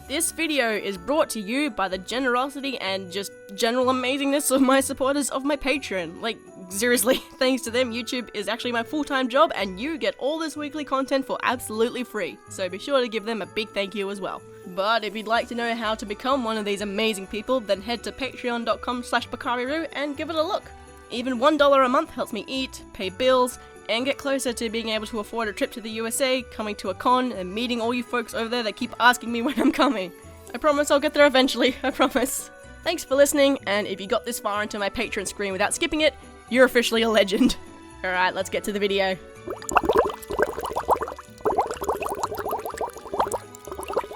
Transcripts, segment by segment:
This video is brought to you by the generosity and just general amazingness of my supporters of my Patron. Like, seriously, thanks to them, YouTube is actually my full-time job and you get all this weekly content for absolutely free. So be sure to give them a big thank you as well. But if you'd like to know how to become one of these amazing people, then head to patreon.com/Pocari and give it a look. Even $1 a month helps me eat, pay bills, and get closer to being able to afford a trip to the USA, coming to a con, and meeting all you folks over there that keep asking me when I'm coming. I promise I'll get there eventually, I promise. Thanks for listening, and if you got this far into my Patreon screen without skipping it, you're officially a legend. Alright, let's get to the video.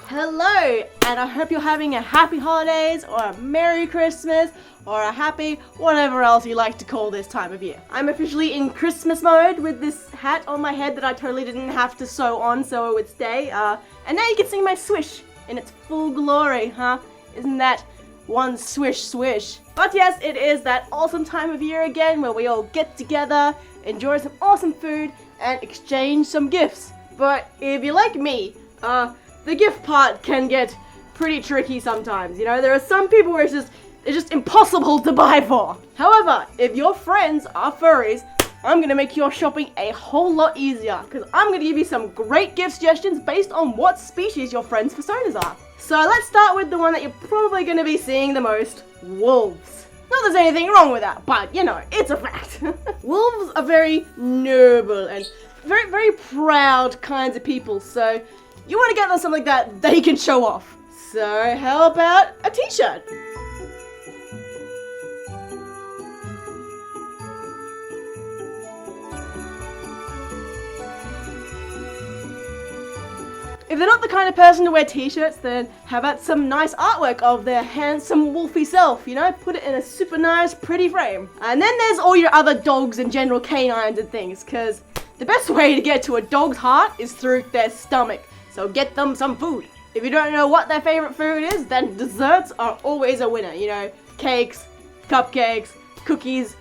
Hello, and I hope you're having a happy holidays, or a Merry Christmas, or a happy whatever else you like to call this time of year. I'm officially in Christmas mode with this hat on my head that I totally didn't have to sew on so it would stay, and now you can see my swish in its full glory, huh? Isn't that one swish swish? But yes, it is that awesome time of year again where we all get together, enjoy some awesome food, and exchange some gifts. But if you're like me, the gift part can get pretty tricky sometimes, you know? There are some people where it's just impossible to buy for. However, if your friends are furries, I'm gonna make your shopping a whole lot easier, because I'm gonna give you some great gift suggestions based on what species your friends' personas are. So let's start with the one that you're probably gonna be seeing the most, wolves. Not that there's anything wrong with that, but you know, it's a fact. Wolves are very noble and very, very proud kinds of people, so you want to get them something that they can show off. So how about a t-shirt? If they're not the kind of person to wear t-shirts, then how about some nice artwork of their handsome wolfy self, you know? Put it in a super nice, pretty frame. And then there's all your other dogs and general canines and things, because the best way to get to a dog's heart is through their stomach. So get them some food. If you don't know what their favorite food is, then desserts are always a winner. You know, cakes, cupcakes, cookies,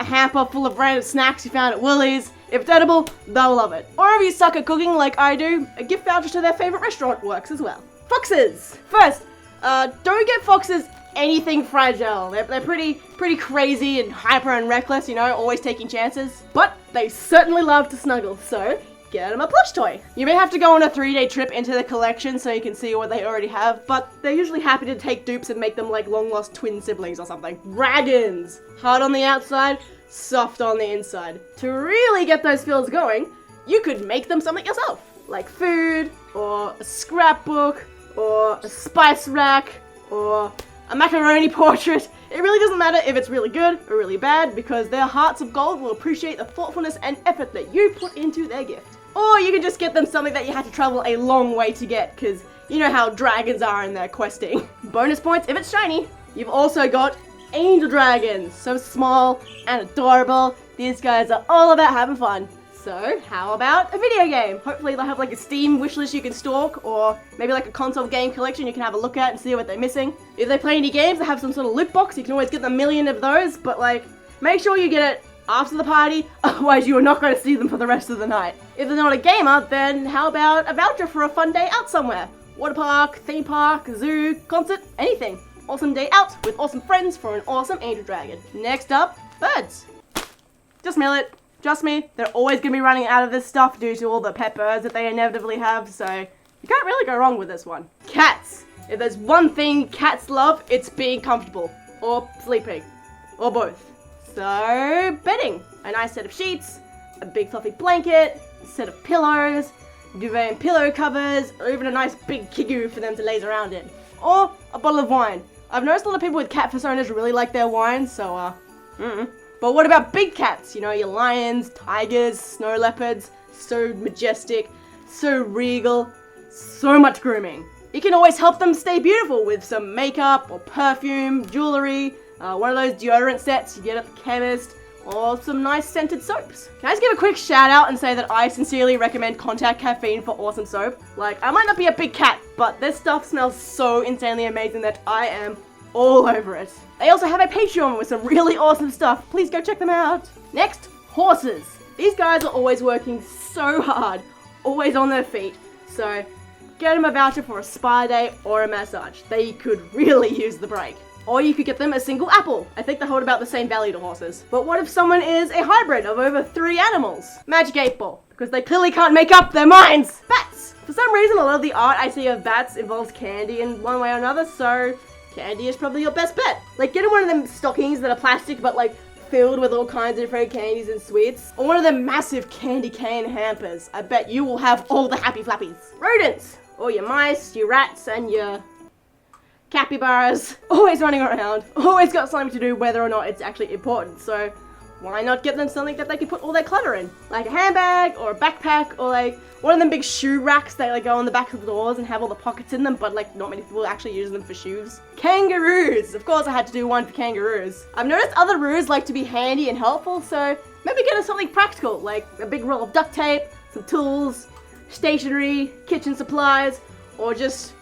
a hamper full of random snacks you found at Woolies. If it's edible, they'll love it. Or if you suck at cooking like I do, a gift voucher to their favorite restaurant works as well. Foxes! First, don't get foxes anything fragile. They're pretty crazy and hyper and reckless, you know, always taking chances. But they certainly love to snuggle, so get them a plush toy. You may have to go on a 3-day trip into the collection so you can see what they already have, but they're usually happy to take dupes and make them like long-lost twin siblings or something. Dragons! Hard on the outside, soft on the inside. To really get those feels going, you could make them something yourself, like food, or a scrapbook, or a spice rack, or a macaroni portrait. It really doesn't matter if it's really good or really bad, because their hearts of gold will appreciate the thoughtfulness and effort that you put into their gift. Or you can just get them something that you had to travel a long way to get, because you know how dragons are in their questing. Bonus points if it's shiny. You've also got angel dragons, so small and adorable. These guys are all about having fun. So how about a video game? Hopefully they'll have like a Steam wishlist you can stalk, or maybe like a console game collection you can have a look at and see what they're missing. If they play any games that have some sort of loot box, you can always get a million of those, but like, make sure you get it after the party, otherwise you are not going to see them for the rest of the night. If they're not a gamer, then how about a voucher for a fun day out somewhere? Water park, theme park, zoo, concert, anything. Awesome day out with awesome friends for an awesome angel dragon. Next up, birds. Just mail it. Trust me, they're always going to be running out of this stuff due to all the pet birds that they inevitably have, so you can't really go wrong with this one. Cats. If there's one thing cats love, it's being comfortable. Or sleeping. Or both. So, bedding. A nice set of sheets, a big fluffy blanket, a set of pillows, duvet and pillow covers, or even a nice big kigu for them to laze around in. Or a bottle of wine. I've noticed a lot of people with cat personas really like their wine, so, But what about big cats? You know, your lions, tigers, snow leopards, so majestic, so regal, so much grooming. You can always help them stay beautiful with some makeup or perfume, jewelry, one of those deodorant sets you get at the chemist, or some nice scented soaps. Can I just give a quick shout out and say that I sincerely recommend Contact Caffeine for awesome soap? Like, I might not be a big cat, but this stuff smells so insanely amazing that I am all over it. They also have a Patreon with some really awesome stuff. Please go check them out. Next, horses. These guys are always working so hard, always on their feet. So get them a voucher for a spa day or a massage. They could really use the break. Or you could get them a single apple. I think they hold about the same value to horses. But what if someone is a hybrid of over 3 animals? Magic 8 Ball, because they clearly can't make up their minds. Bats! For some reason, a lot of the art I see of bats involves candy in one way or another, so candy is probably your best bet. Like, get one of them stockings that are plastic, but like filled with all kinds of different candies and sweets. Or one of them massive candy cane hampers. I bet you will have all the happy flappies. Rodents! Or your mice, your rats, and your capybaras, always running around, always got something to do whether or not it's actually important, so why not get them something that they can put all their clutter in? Like a handbag, or a backpack, or like one of them big shoe racks that like go on the back of the doors and have all the pockets in them, but like not many people actually use them for shoes. Kangaroos! Of course I had to do one for kangaroos. I've noticed other roos like to be handy and helpful, so maybe get us something practical, like a big roll of duct tape, some tools, stationery, kitchen supplies, or just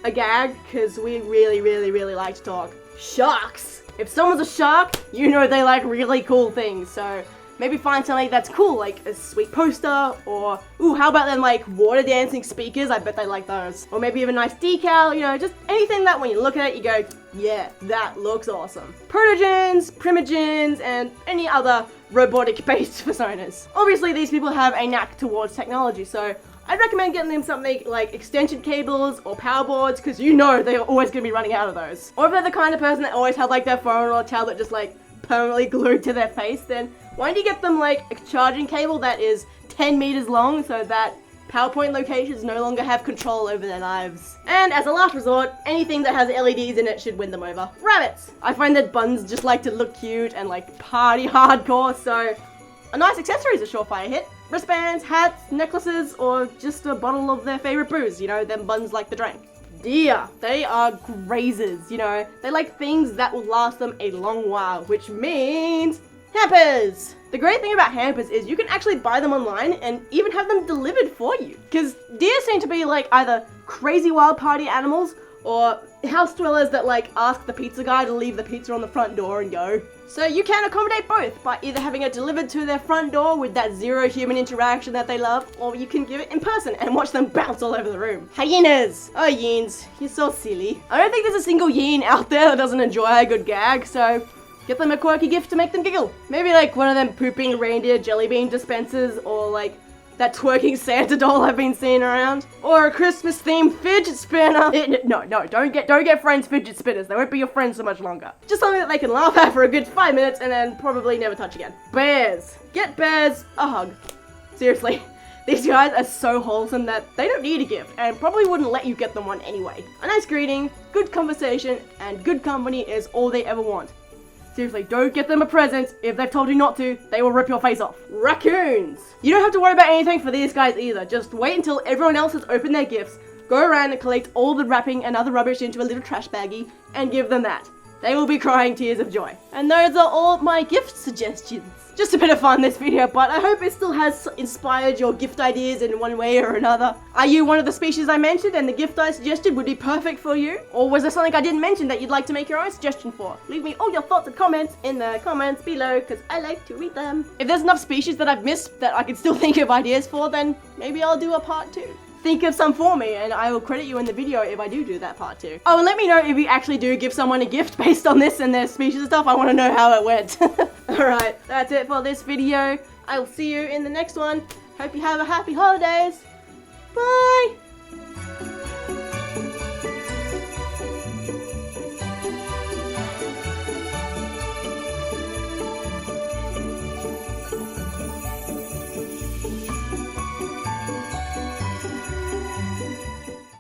a gag, because we really like to talk. Sharks! If someone's a shark, you know they like really cool things, so maybe find something that's cool, like a sweet poster, or, ooh, how about them like water dancing speakers? I bet they like those. Or maybe even a nice decal, you know, just anything that when you look at it, you go, yeah, that looks awesome. Protogens, primogens, and any other robotic-based personas. Obviously, these people have a knack towards technology, so I'd recommend getting them something like extension cables or power boards, because you know they're always going to be running out of those. Or if they're the kind of person that always have like their phone or tablet just like permanently glued to their face, then why don't you get them like a charging cable that is 10 meters long so that PowerPoint locations no longer have control over their lives. And as a last resort, anything that has LEDs in it should win them over. Rabbits! I find that buns just like to look cute and like party hardcore, so a nice accessory is a surefire hit. Wristbands, hats, necklaces, or just a bottle of their favorite booze, you know, them buns like the drink. Deer, they are grazers, you know, they like things that will last them a long while, which means hampers! The great thing about hampers is you can actually buy them online and even have them delivered for you. Because deer seem to be like either crazy wild party animals or house dwellers that like ask the pizza guy to leave the pizza on the front door and go. So you can accommodate both by either having it delivered to their front door with that zero human interaction that they love, or you can give it in person and watch them bounce all over the room. Hyenas! Oh, yeens, you're so silly. I don't think there's a single yeen out there that doesn't enjoy a good gag, so get them a quirky gift to make them giggle. Maybe like one of them pooping reindeer jelly bean dispensers, or like that twerking Santa doll I've been seeing around, or a Christmas themed fidget spinner. No, don't get friends fidget spinners. They won't be your friends so much longer. Just something that they can laugh at for a good 5 minutes and then probably never touch again. Bears. Get bears a hug. Seriously. These guys are so wholesome that they don't need a gift and probably wouldn't let you get them one anyway. A nice greeting, good conversation, and good company is all they ever want. Seriously, don't get them a present. If they've told you not to, they will rip your face off. Raccoons! You don't have to worry about anything for these guys either. Just wait until everyone else has opened their gifts, go around and collect all the wrapping and other rubbish into a little trash baggie, and give them that. They will be crying tears of joy. And those are all my gift suggestions. Just a bit of fun this video, but I hope it still has inspired your gift ideas in one way or another. Are you one of the species I mentioned and the gift I suggested would be perfect for you? Or was there something I didn't mention that you'd like to make your own suggestion for? Leave me all your thoughts and comments in the comments below, because I like to read them. If there's enough species that I've missed that I can still think of ideas for, then maybe I'll do a part 2. Think of some for me and I will credit you in the video if I do that part 2. Oh, and let me know if you actually do give someone a gift based on this and their species and stuff. I want to know how it went. Alright, that's it for this video. I'll see you in the next one. Hope you have a happy holidays. Bye!